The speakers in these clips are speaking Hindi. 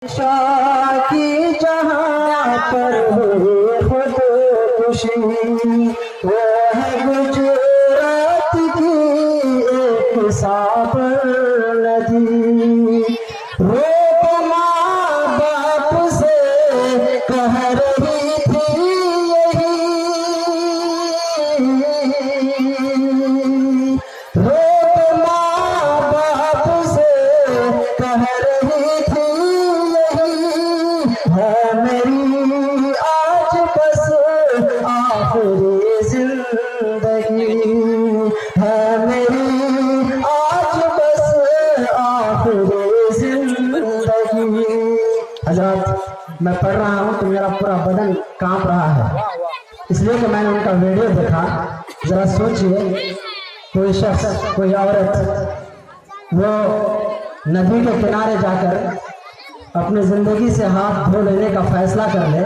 आयशा की जहाँ पर हुई खुदकुशी, वो है गुजरात की एक साबर नदी। रोक माँ बाप से कह रही थी यही, रोक माँ बाप से कह रही थी है मेरी आज बस आखिरी जिंदगी, है मेरी आज बस आखिरी जिंदगी। हजरत, मैं पढ़ रहा हूँ तो मेरा पूरा बदन कांप रहा है, इसलिए कि मैंने उनका वीडियो देखा। जरा सोचिए, कोई शख्स, कोई औरत वो नदी के किनारे जाकर अपनी जिंदगी से हाथ धो लेने का फैसला कर ले,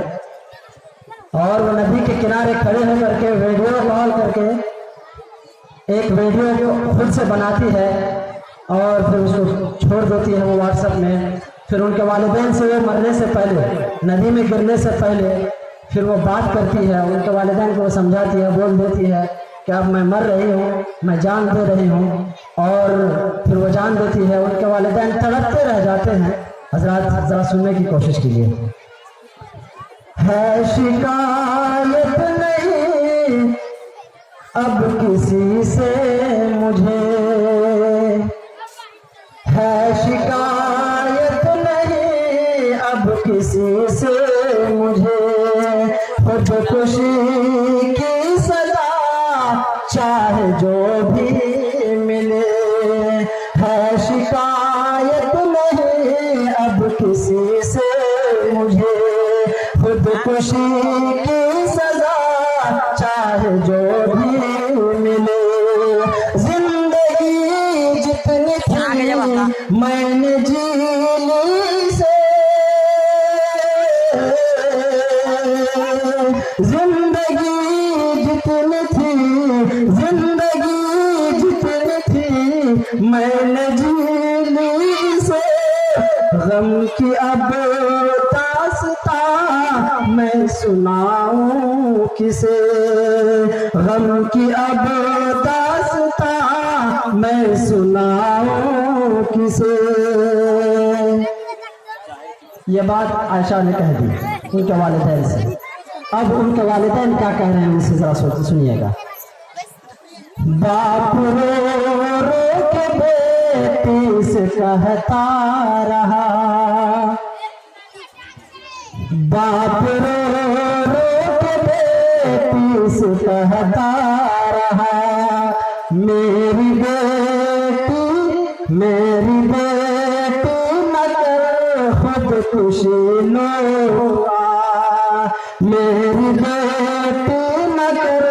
और वो नदी के किनारे खड़े होकर के वीडियो कॉल करके एक वीडियो खुद से बनाती है और फिर उसको छोड़ देती है वो व्हाट्सएप में। फिर उनके वालिदैन से वो मरने से पहले, नदी में गिरने से पहले फिर वो बात करती है, उनके वालिदैन को वो समझाती है, बोल देती है कि अब मैं मर रही हूँ, मैं जान दे रही हूँ, और फिर वो जान देती है। उनके वालिदैन तड़पते रह जाते हैं। हजरत, जरा सुनने की कोशिश कीजिए। है शिकायत नहीं अब किसी से मुझे, है शिकायत नहीं अब किसी से मुझे, खुदकुशी की सजा चाहे जो भी मिले, है शिकायत नहीं अब किसी से मुझे, खुदकुशी की सजा चाहे जो भी मिले। जिंदगी जितनी थी मैंने जी ली से, जिंदगी जितनी थी, जिंदगी जितनी थी मैंने जी ली से, गम की अब दास्तां मैं सुनाऊं किसे, गम की अब दास्तां मैं सुनाऊं किसे। ये बात आयशा ने कह दी उनके वालिदैन से। अब उनके वालिदैन क्या कह रहे हैं उनसे जरा सुनिएगा। बाप रो रो के बेटी से कहता रहा, बाप रो रो के बेटी से कहता रहा, मेरी बेटी न कर खुदकुशी लोआ, मेरी बेटी न कर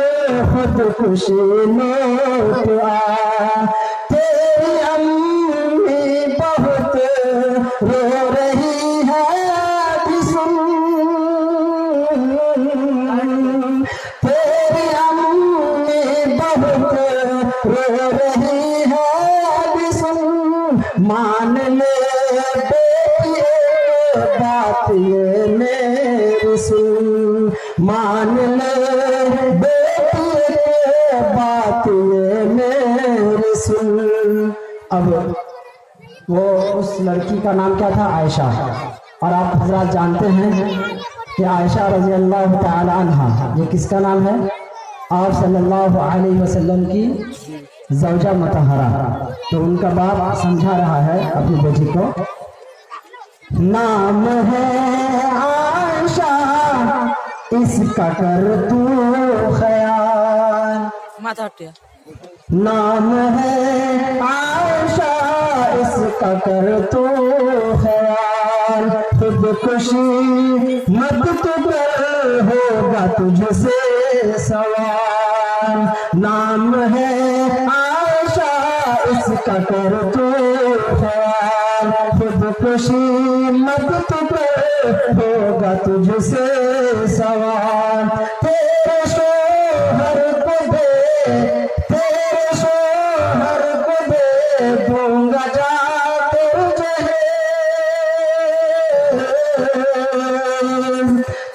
खुदकुशी लोआ, तेरी अम्मी बहुत रो रही है अभी सुन, तेरी अम्मी बहुत रो रही है अभी सुन, मान ले बेटी बात ये मेरी सुन, मान ले बेटी बात ये मेरी सुन। अब वो उस लड़की का नाम क्या था? आयशा। और आप हजरात जानते हैं कि आयशा रजी अल्लाह ताला अन्हा, ये किसका नाम है? आप सल्लल्लाहु अलैहि वसल्लम की ज़ौजा मुतहरा। तो उनका बाप समझा रहा है अपनी बेटी को, नाम है आयशा इसका कर तू ख्याल, नाम है आयशा इसका कर तू ख्याल, खुदकुशी मत तू कर होगा तुझसे सवाल, नाम है आयशा इसका कर तू ख्याल, खुदकुशी मत तू कर होगा तुझसे सवाल, तेरे शोहर को दे, तेरे शोहर को दे दूंगा जा तुझे,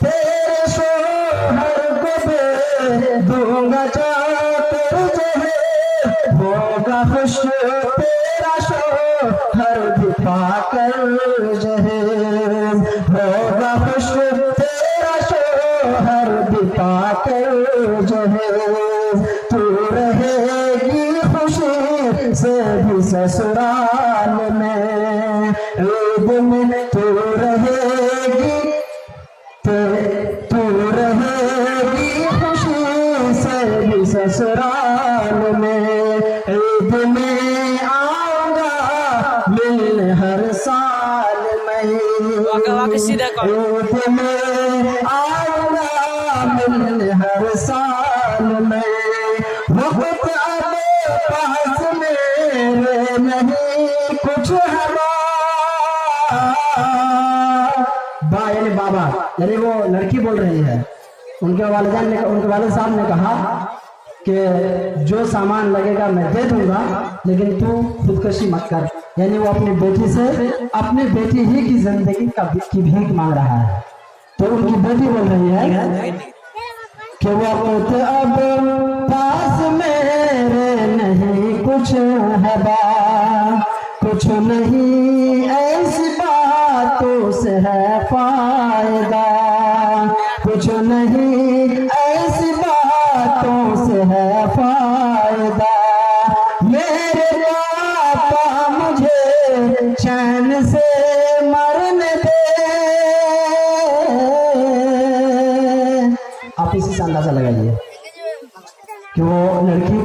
तेरे शोहर को दे दूंगा जाकर जहे, होगा खुश तेरा शोहर भी पाकर जहे, होगा खुश तेरा शोहर भी पाकर जहे। तू रहेगी खुशी से भी ससुराल में, ईद में तू रहेगी, तू रहेगी खुशी से भी ससुराल में। ईद में आऊंगा मिलने हर साल में, ईद में आऊंगा मिलने हर साल में। वक्त अब पास मेरे नहीं कुछ हवा। यानी बाबा यानी वो लड़की बोल रही है, उनके वालिदान ने, उनके वालिद साहब ने कहा कि जो सामान लगेगा मैं दे दूंगा, लेकिन तू खुदकशी मत कर। यानी वो अपनी बेटी से अपनी बेटी ही की जिंदगी की भीख मांग रहा है। तो उनकी बेटी बोल रही है कि वक्त अब पास मेरे नहीं कुछ है बा, कुछ नहीं ऐसी बातों से है फायदा, कुछ नहीं ऐसी बातों से है फायदा। मेरे पापा मुझे चैन से मरने दे। आप इसी से अंदाजा लगाइए कि वो लड़की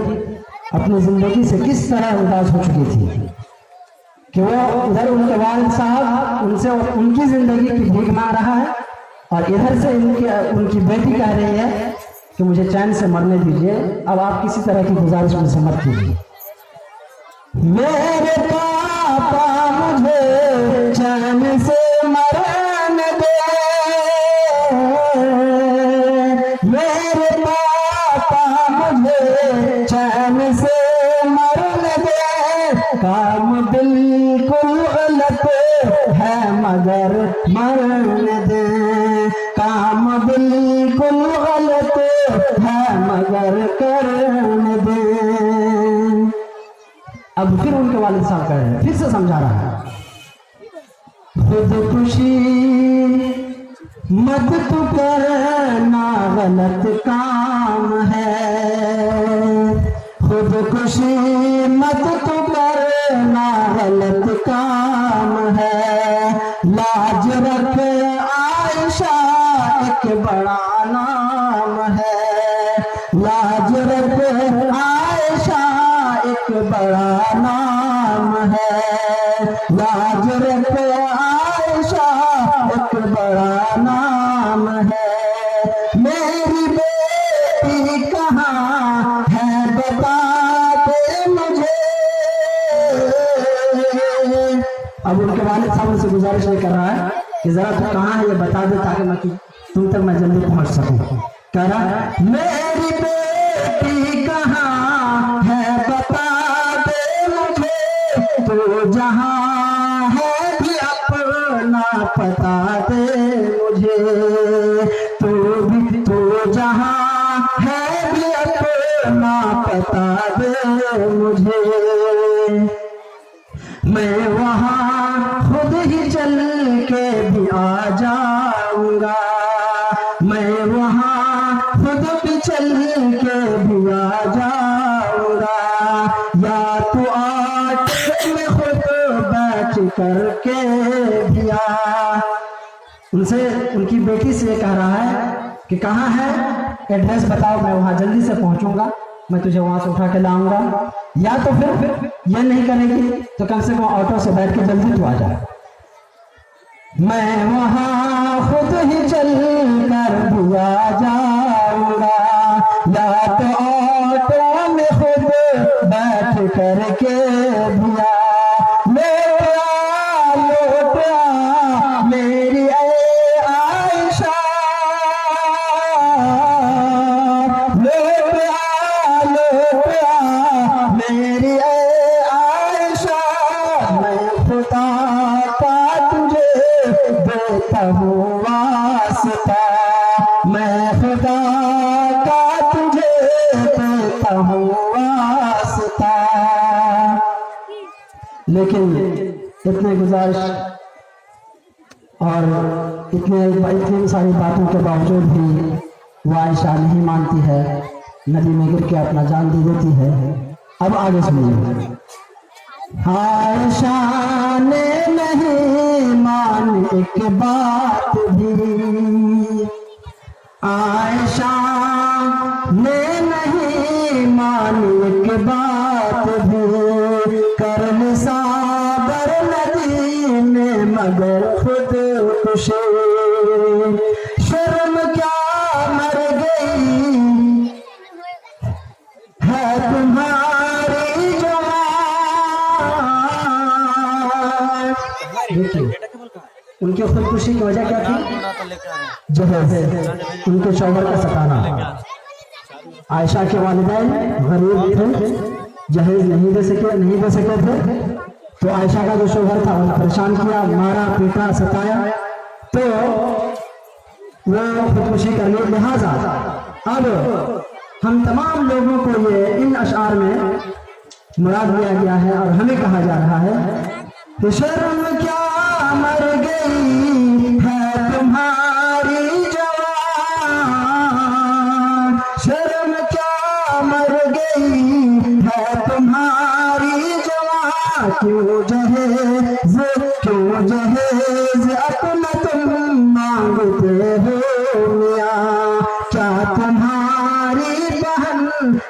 अपनी जिंदगी से किस तरह उदास हो चुकी थी कि वो इधर उनके वालिद साहब उनसे उनकी जिंदगी की भीख मांग रहा है, और इधर से उनकी बेटी कह रही है कि मुझे चैन से मरने दीजिए। अब आप किसी तरह की गुजारिश मुझसे मत कीजिए। मेरे पापा मुझे चैन से मरने दे, मेरे पापा मुझे चैन से मरने दे। काम बिल्कुल गलत है मगर मरने दे, काम बिल्कुल गलत है मगर करने दे। अब फिर उनके वालिद साहब कह रहे हैं, फिर से समझा रहा है, खुदकुशी मत तू करना गलत काम है, खुदकुशी मत तू करना गलत काम है। लाज रख आयशा एक बड़ा नाम है, लाज रख आयशा एक बड़ा नाम है, लाज रख आयशा एक बड़ा नाम है। मेरी बेटी कहाँ है बता दे मुझे। अब उनके वालिद साहब से गुजारिश नहीं कर रहा है कि जरा तू कहाँ है ये बता दे ताकि मैं तुम तक मैं जल्दी पहुंच सकूं। कह रहा है मेरी बेटी कहाँ है बता दे मुझे, तू जहाँ है भी अपना पता दे मुझे, तू जहाँ है भी अपना पता दे मुझे। मैं वहाँ खुद ही चल के भी आ जाऊंगा, मैं वहाँ खुद भी चल के भी आ जाऊंगा। या तो आटे में खुद बैठ करके भी आ। उनसे उनकी बेटी से ये कह रहा है कि कहाँ है, एड्रेस बताओ, मैं वहाँ जल्दी से पहुँचूंगा, मैं तुझे वहाँ से उठा के लाऊंगा। या तो फिर ये नहीं करेगी तो कम से कम ऑटो से बैठ के जल्दी तू आ जाए। मैं वहाँ खुद ही चल कर भी आ जाऊंगा, या तो ऑटो में खुद बैठ करके भी आ। मेरी आयशा मेरी आयशा, मैं खुदा का तुझे देता हूँ वास्ता, मैं खुदा का तुझे देता हूँ वास्ता। लेकिन इतने गुजारिश और इतनी सारी बातों के बावजूद भी वो आयशा नहीं मानती है, नदी में गिर के अपना जान दे देती है। अब आगे सुनिए। आयशा ने नहीं मानी एक बात भी, आयशा ने नहीं मानी एक बात भी, कर साबर नदी में मगर खुद खुशी। शर्म क्या मर गई है तुम्हारी जवान। उनकी खुदकुशी की वजह क्या थी? जहेज, उनके शौहर का सताना। आयशा के वालिदैन गरीब थे, जहेज नहीं दे सके थे, तो आयशा का जो शौहर था उन्हें परेशान किया, मारा पीटा सताया, तो वो खुदकुशी कर ली। लिहाजा अब हम तमाम लोगों को ये इन अशार में मुराद दिया गया है और हमें कहा जा रहा है कि शर्म क्या मर गई है तुम्हारी जवान, शर्म क्या मर गई है तुम्हारी जवान। क्यों जहेज अपना तुम मांगते हो मियां, क्या तुम्हारी बहन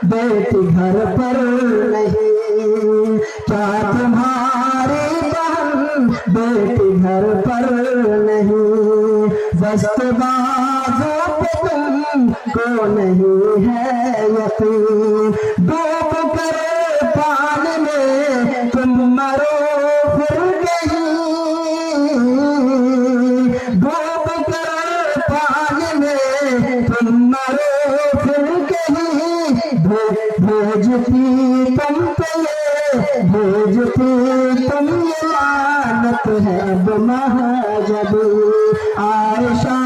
बेटी घर पर नहीं, क्या तुम्हारी बहन बेटी घर पर नहीं। दस्तबाजों पे तुमको नहीं है यकीन, डूब कर पानी में तुम मरो फिर कहीं, डूब कर पानी में तुम मरो फिर कहीं। भेजती तुम पे भेजती तुम ये लानत है अब महजबी। आयशा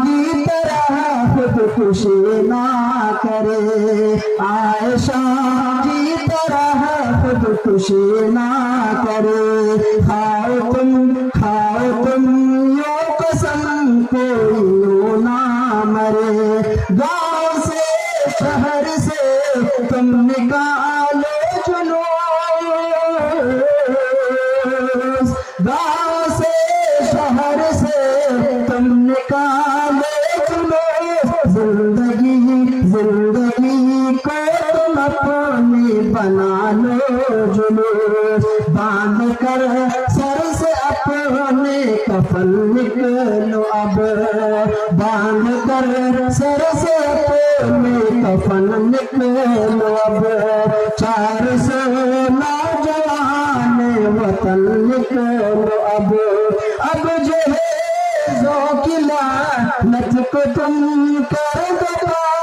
की तरह खुदकुशी ना करे, आयशा की तरह खुदकुशी ना करे। खाओ तुम यो कसम कोई यूं ना मरे। गाँव से शहर से तुम निकालो जुलूस, गाँव से शहर से तुम निकालो जुलूस। जिंदगी को तुम अपनी बना लो जुलूस, बांध कर सर से अपने कफन निकलो अब, बांध कर सर से अपने कफन निकलो अब। 400 नौजवान वतन निकलो अब जहेजों की लानत को तुम कर दो पार,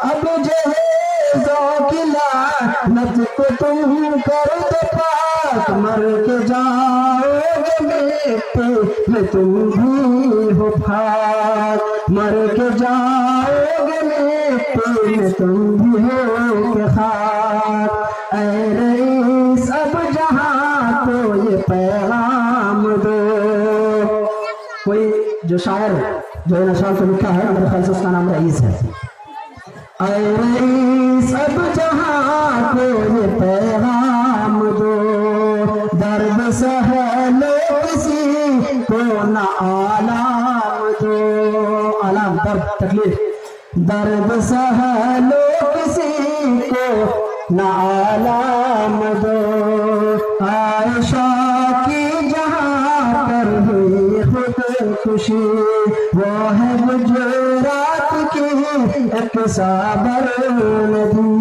अब जहेजों की लानत को तुम कर दो पार। मर के जाओगे मिट्टी में तुम भी हो फाक, मर के जाओगे मिट्टी में तुम भी हो के खाक। ऐ रईस अब जहां को ये पैगाम दो। कोई जो शायर जो इन अशार को लिखा है, मेरे ख्याल से उसका नाम रईस है। ऐ रईस अब जहां को ये पैगाम दो, दर्द सहलो किसी को न आलाम दो। आलाम दर्द तकलीफ, दर्द सहलो किसी को न आलाम दो। आयशा की जहां पर हुई खुदकुशी, वो है गुजरात की एक साबर नदी।